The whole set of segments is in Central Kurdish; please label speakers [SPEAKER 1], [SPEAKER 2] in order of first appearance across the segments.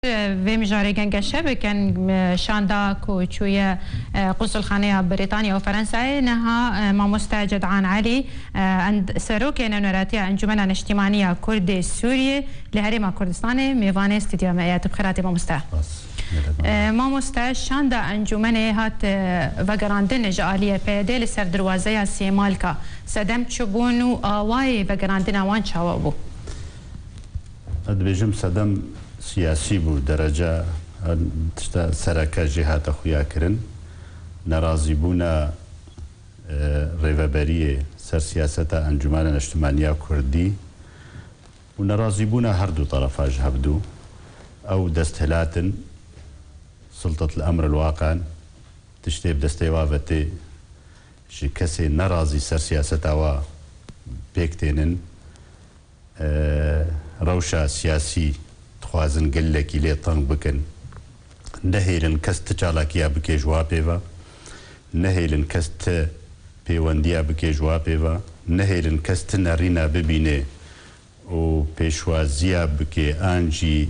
[SPEAKER 1] في مجاريجن كشبه كان شاندا كوتشوية قنصل خانة بريطانيا وفرنسا إنها ما مستجد عن علي عند سروك نوراتي أنجمنا اجتماعية كردي سوريا لهرم كردستان ميفان استديوميات بخيرات ما مستع ما مستع شاندا أنجمنا هات وجراندن جالية بيدل سر دروازة سيمالكا سدم تشبونو واي وجراندنا وان شوابو
[SPEAKER 2] أدبيجم سدم سیاسی بو درجه سرکه جهات خویا کرن نرازی بونا ریوبری سر سیاست انجمن اجتماعی کردی و نرازی بونا هر دو طرفاج هبدو او دستهلات سلطة الأمر الواقع تشتي بدستي وافتي شي كسي نرازي سر سياستا و بيكتينن روشا سياسي خوازن گلکی لی تنگ بکن نهیلن کست چالاکیا بکی جوابیوا نهیلن کست پیوندیا بکی جوابیوا نهیلن کست نرینا ببینه و پیشوازیا بکی آنجی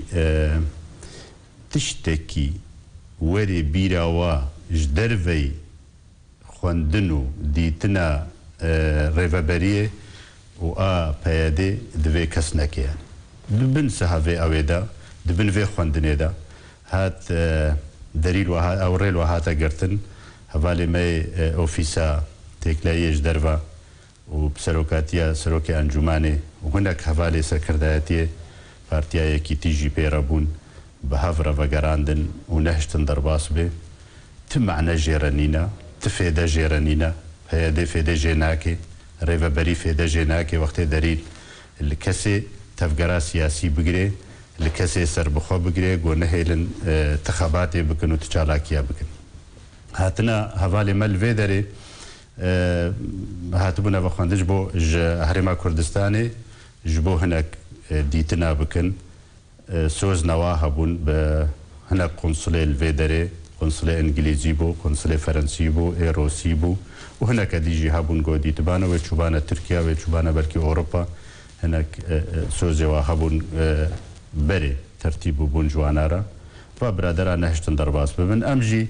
[SPEAKER 2] تشتکی وری بیراوا جدروی خوندنو دیتنا ریوبریه و پیاده دوی کس نکیان دبن سهافي أويدا دبن في خواندنيدا هات دليل وهات أو ريل وهاتا قرتن هفالي ماي أوفيسا تكلايش درفا وبسروكاتيا سروكي أنجماني وهناك هفالي سكرداياتي بارتيايا كي تيجي بيرابون بهافرا وقراندن ونهشتن درباس بي تمعنا جيرانينا تفيدا جيرانينا هيا فيدا جيناكي ريفا بري فيدا جيناكي وقت دليل اللي كسي تفجرا سياسي بقري لكسي سر بخو بقري قلنا هيلن انتخاباتي بكن وتشالاكيا بكن هاتنا هفالي مال فيدري هاتبونا بخواندج بو هرما كردستاني جبو هناك ديتنا بكن سوز نواها بون هناك قنصلي الفيدري قنصلي انجليزي بو قنصلي فرنسي بو روسي بو وهناك ديجي هابون قو ديتبانا ويتشوبانا تركيا ويتشوبانا بركي اوروبا هناك سوزي وهابون بري ترتيب بون جوانارا فبرادرا نهشتن درباس بمن امجي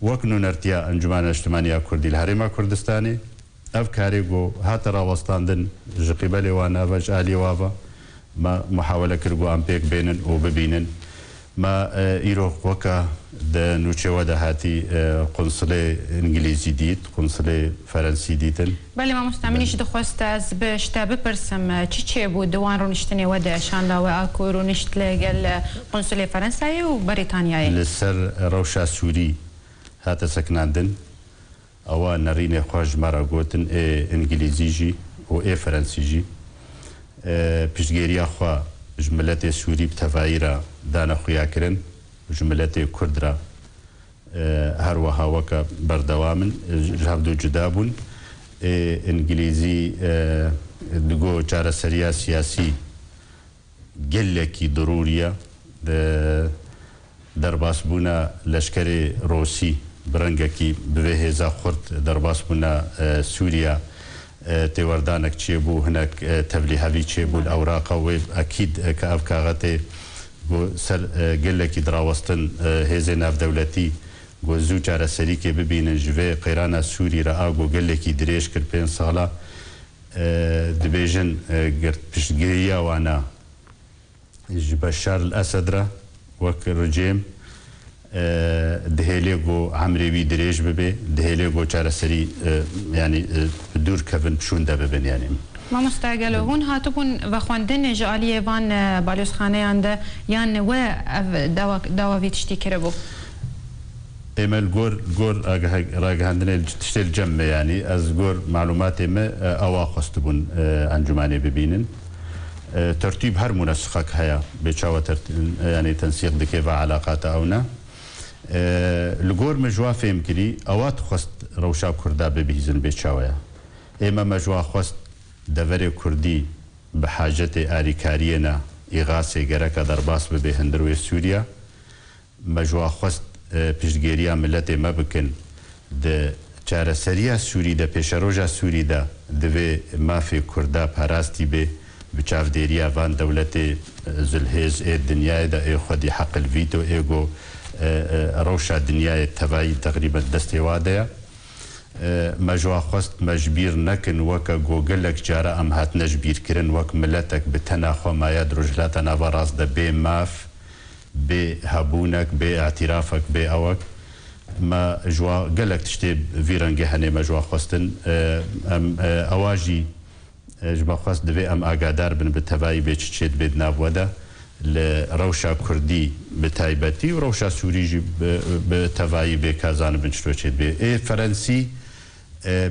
[SPEAKER 2] وكنو نرتيا انجمان اجتماعية كردي الهرما كردستاني افكاري قو هاترا وسطاندن جقبالي وانا وجالي وافا ما محاولة كرقو امبيك بينن وببينن ما ايروخ وكا دا نوچه ودا هاتي قنصلي انجليزي ديت قنصلي فرنسي ديتن
[SPEAKER 1] بله ما مستعمليش دخواست از بشتا بپرسم چی بود دوان رو نشتنی ودا شان لا و اكو رو نشت لگل قنصلي فرنساي و بريطانياي
[SPEAKER 2] لسر روشا سوري هاتا سكناندن او نرين خواج مرا قوتن انجليزي جي و فرنسي جي پشتگیری خوا جملت سوری بتفاعیرا دانا خویا کرن جملت کردرا هر وها وکا بردوامن جهبدو جدابون انگلیزی دگو چاره سریا سیاسی گلکی ضرورية درباس بونا لشکر روسی برنگکی بوهزا خورد درباس بونا سوريا تواردانك تشيبو هناك تبليهافي تشيبو الأوراق وأكيد كأفكاغتي سر قلك دراوستن هزي ناف دولتي زوج على سريكي ببين جوي قيرانا سوري رآقو قلك دريش كربين صالة دبيجن قرت بشتقيا وانا بشار الأسد وك رجيم دهيليغو عمري بي دريج ببي دهيليغو چاره سري يعني دور كفن بشونده ببن يعني
[SPEAKER 1] ما مستعجلوا هون هاتبون وخواندن جالية وان بالوس خانه عند يعني و دوا في تشتي كربو
[SPEAKER 2] ايمال غور راغاندن تشتي الجمع يعني از غور معلومات ما اواخست بون انجماني ببينن ترتيب هر منسقك هيا بچاوه يعني تنسيق دكيفا علاقات اونا لغور مجوا فهم كري اوات خست روشا كردا ببيزن بيچاويا اما مجوا خست دور كردي بحاجه اريكارينا اغاثه گرك درباس به هندروي سوريا مجوا خست پشتگیری ملت ما بکن د چاره سریا سوری د پیشروجا سوری د ما في كردا پاراستی به بچاف ديريا فان دولتي زلهيز الدنيا دا خدي حق الفيتو ايجو روشا الدنيا تبعي تقريبا دستيواديا مجوا خست مجبير نكن وكا جوجلك جارا ام هات نجبير كرن وك ملتك بتناخو ما يدرجلات نافراس دا بي ماف بي هابونك بي اعترافك بي اوك ما جوا قالك تشتي فيرانجي هني ما جوا خستن اواجي جبا خواست دوی ام آگادار بن بتبایی بیچید بید نابوده لروشا کردی بتایبتی و روشا سوری جی بتبایی بکازان بن شروع چید بید ای فرنسی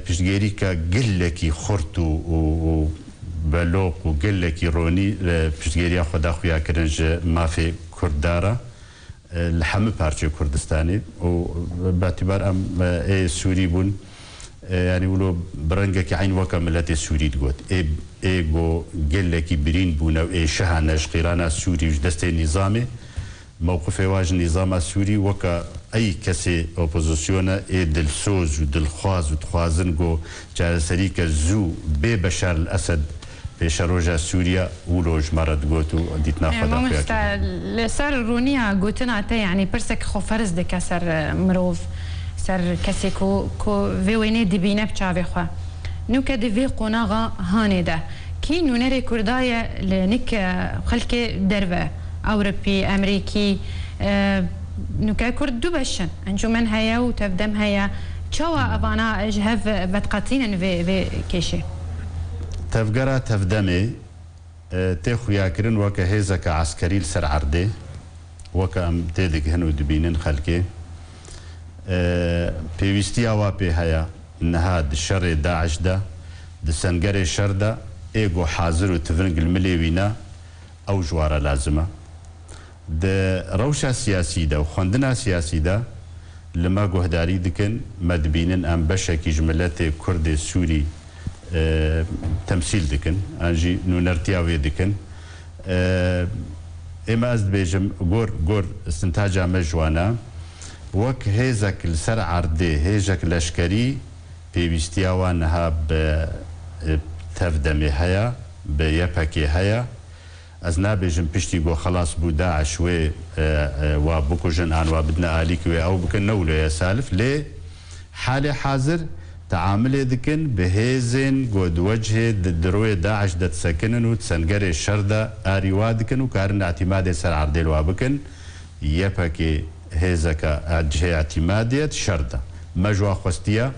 [SPEAKER 2] پیشگیری که گلکی خورت و بلوق و گلکی رونی پیشگیری خدا خویا کرنج مافی کردارا لحمه پارچه کردستانی و باعتبار ام ای سوری بون يعني ولو برنجك عين وكا ملاتي سوري تقول ايجو قال لك برين بونا اي شهناش قيرانا سوري دستي نظامي موقف واج النظام السوري وكا اي كسي اوبوزيسيونا اي دل سوز ودل خواز وتخوازنجو جالسريك زو ببشار الاسد بشروجا سوريا ولو جمرت قوتو ديتنا خدا
[SPEAKER 1] فيها لسر رونيا قوتنا تا يعني برسك خفرز دكسر مروف سر کسی کو وینه دبینه بچاوی خو نو که دوی قناغا هانه ده کی نونر کردای لنک خلک دربه اوروبی امریکی نو که کرد دو بشن انجمن هيا وتفدم هيا چوا اوانا جهف بتقاتين في كيشي
[SPEAKER 2] تفقرا تفدمي تخو ياكرن وك هيزك عسكري لسر عرده وك ام تيدك هنو دبينن خلكي بيوستي اوابي هيا نهاد الشر داعش ده دسنجر الشر ده ايجو حاضر وتفرنق المليوينا او جوارا لازمه ده روشا سياسي ده وخندنا سياسي ده لما جهداري دكن مدبينن ام بشكي جملات كرد سوري تمثيل دكن انجي نونرتياوي دكن اما ازد بيجم غور استنتاج مجوانا وك هيزك السر عردي هيجك لشكري بيوستيا وانها بتفدمي هيا بيبكي هيا از نابجم پشتی گو خلاص بو داعش و بکو جن آن و بدنا آلیک و او بکن نولو یا سالف لی حال حاضر تعامل دکن بهزن گو دوجه دروی داعش دت سکنن و تسنگر شرده آریوا دکن و کارن اعتماد سر عردیل و بکن یپکی هزکا جه اعتمادیت شرده مجوا خوستیا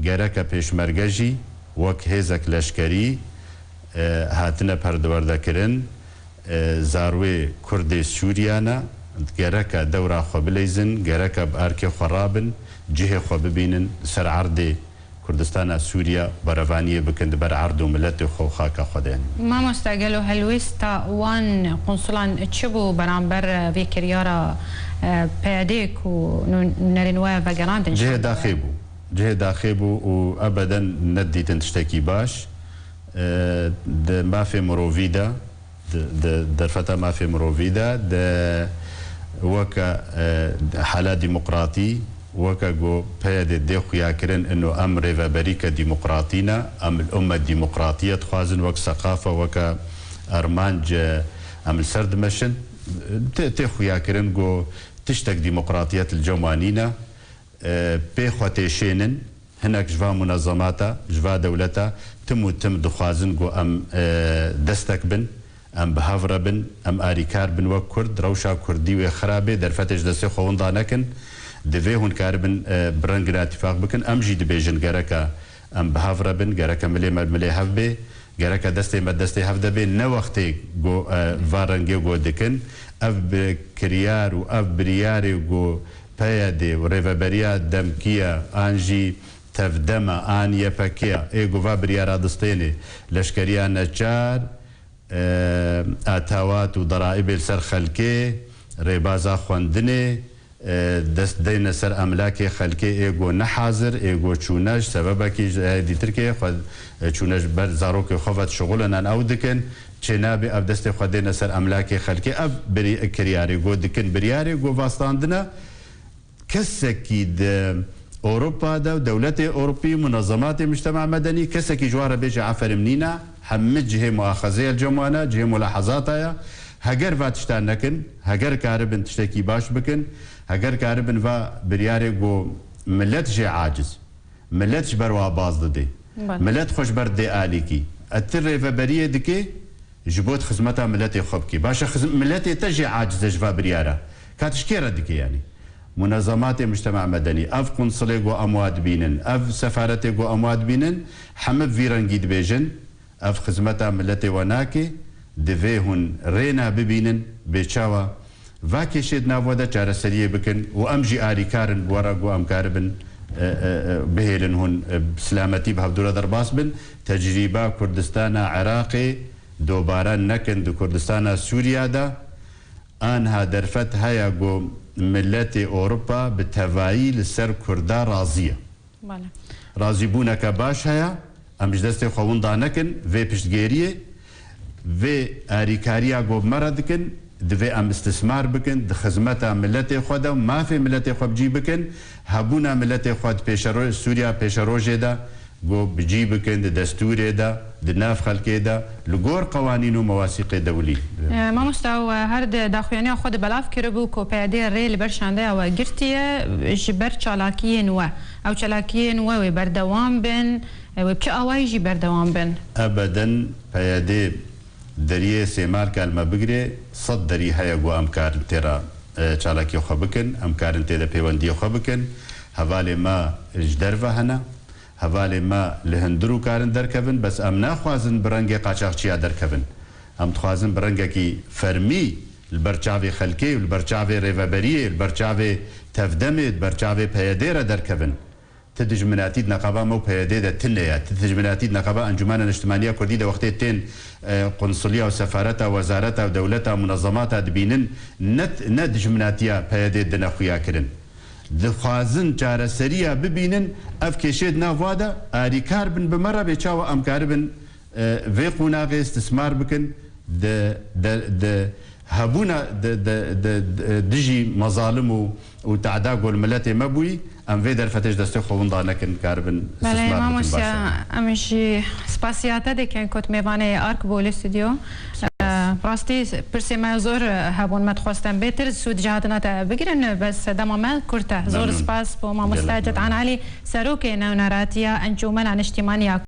[SPEAKER 2] گرک پیشمرگجی وک هزک لشکری هاتنا پردورده کرن زاروی کرد سوریانا گرک دورا خو بلیزن گرک بارک خرابن جه خو ببینن سر عرض کردستان سوریا بروانی بکند بر عرض و ملت خو خاک خودن
[SPEAKER 1] ما مستقلو هلويستا وان قنصلان تشبو برانبر في كريارا بياديك ونرنوا فقراند
[SPEAKER 2] جه داخبو وابدا ندي تنشتكي باش ما في مروفيدا درفتا ما في مروفيدا وكا حالة ديمقراطي وكا جو بيد ديخو ياكرن انه ام ريفابريكا ديمقراطينا ام الامة الديمقراطية تخازن وك ثقافة وكا ارمانج ام السرد مشن تيخو ياكرن جو تشتك ديمقراطية الجوانينا بيخو تيشينن هناك جوا منظماتا جوا دولتا تم دخوازن جو ام دستك بن ام بهافرا بن ام آريكار بن وكرد روشا كردي وخرابي درفتش دستي خوون دانكن دوی هون کار بن برنگ اتفاق بکن ام جی دبیجن گرکا ام بهافرا بن گرکا ملی هف بی گرکا دستی هف دبی نه وقتی گو وارنگی گو دکن اف بکریار و اف بریاری گو پیاده و ریوبریا دمکیا آنجی تفدما آن یپکیا ایگو و بریارا دستینی لشکریا نجار آتاوات و ضرائب سر خلکی ریبازا خواندنی دست دین سر املاک خلکی ایگو نحاضر ایگو چونش سببکی دیتر که خود چونش بر زاروک خوفت شغلن او دکن چنابی اب دست خود دین سر املاک خلکی اب کریاری گو دکن بریاری گو واستاندنا کسکی اوروبا دا دولت اوروبی منظمات مجتمع مدني كسكي جوار بيجي عفر منينا همه جهه مؤاخذه الجمانه جهه ملاحظاتها هەگەر وا تشتان نەکن هەگەر کاربن تشتێکی باش بکن هەگەر کاربن وا بریارێک بۆ ملەتژێ عاجز ملەتش بەروا باز دەدێ ملەت خۆش بەردێ ئالیکی ئەتر ڕێڤەبەریە دکێ ji بۆ خزمەتا ملەتێ خۆ بکێ باشە ملەتێ تەژێ عاجزەش وا بریارە کاتش کێرە دکێ یانی منظمات مجتمع مدني اف قنصلي جو اموات بينن اف سفارتي جو اموات بينن حمد فيرنجي دبيجن اف خدمتا ملتي وناكي دفيهن رينا ببينن بيتشاوا فاكي شيد نافودا جارسريه بكن وامجي اري كارن ورا جو ام كاربن بهيلن هن بسلامتي بهبدولا درباس بن تجربه كردستان عراقي دوباره نكن دو كردستان سوريا دا انها درفت هيا جو ملت اوروبا بتوایی لسر کردا راضیه راضی بوونه که باش هیا امش دست خوون دانکن و پشتگیریه و اریکاریا گو مرد کن دوی ام استثمار بکن د خدمت ملت خود و مافی ملت خود بجی بکن هبونا ملت خود پیشرو سوریا پیشروجه دا گو بجی بکن د دستور دا د ناف خلقه دا لگور قوانین و مواثیق دولی
[SPEAKER 1] ما مستو هر داخویانی خود بلاف کربو کو پیاده ریل برشنده و گرتیه جبر چالاکی نو او چالاکی نو و بردوام بن و بچه آوای جی بردوام بن
[SPEAKER 2] ابدا پیاده دریه سیمال کلمه بگیره صد دری هیا گو امکار تیرا چالاکی خو بکن امکار تیرا پیوندی خو بکن حوالی ما جدر و هنه هوالی ما لهندرو کارن درکبن بس ام نخوازن برنگ قاچاقچیا درکبن ام تخوازن برنگ کی فرمی البرچاوی خلکی البرچاوی ریوبریه البرچاوی تفدمه البرچاوی پیاده را درکبن تدجمناتي نقابه مو پیاده ده تنه تدجمناتي نقابه انجمن الاجتماعيه كردي ده وقت تين قنصليه وسفارتها وزارتها ودولتها منظماتها دبينن ند جمناتيه پیاده ده نخويا كرن دخوازن جارسريه ببینن اف کشید نافوادا آری کار بن بمره بچاو ام کار بن وی قوناغ استثمار بکن د هبونا د دجی مظالم و تعداق الملت مبوي ام في درفتش دست خوون دانکن کار بن
[SPEAKER 1] استثمار بکن باشا امشي سپاسیاته ده که کت میوانه آرک بول استودیو راستی پرسی ما زور هبون متخواستم بهتر سود جهاتنا تا بگیرن بس دمامل کرته زور سپاس با ما مستعجد عن علي سروك نونراتيا انجمن عن اجتماعية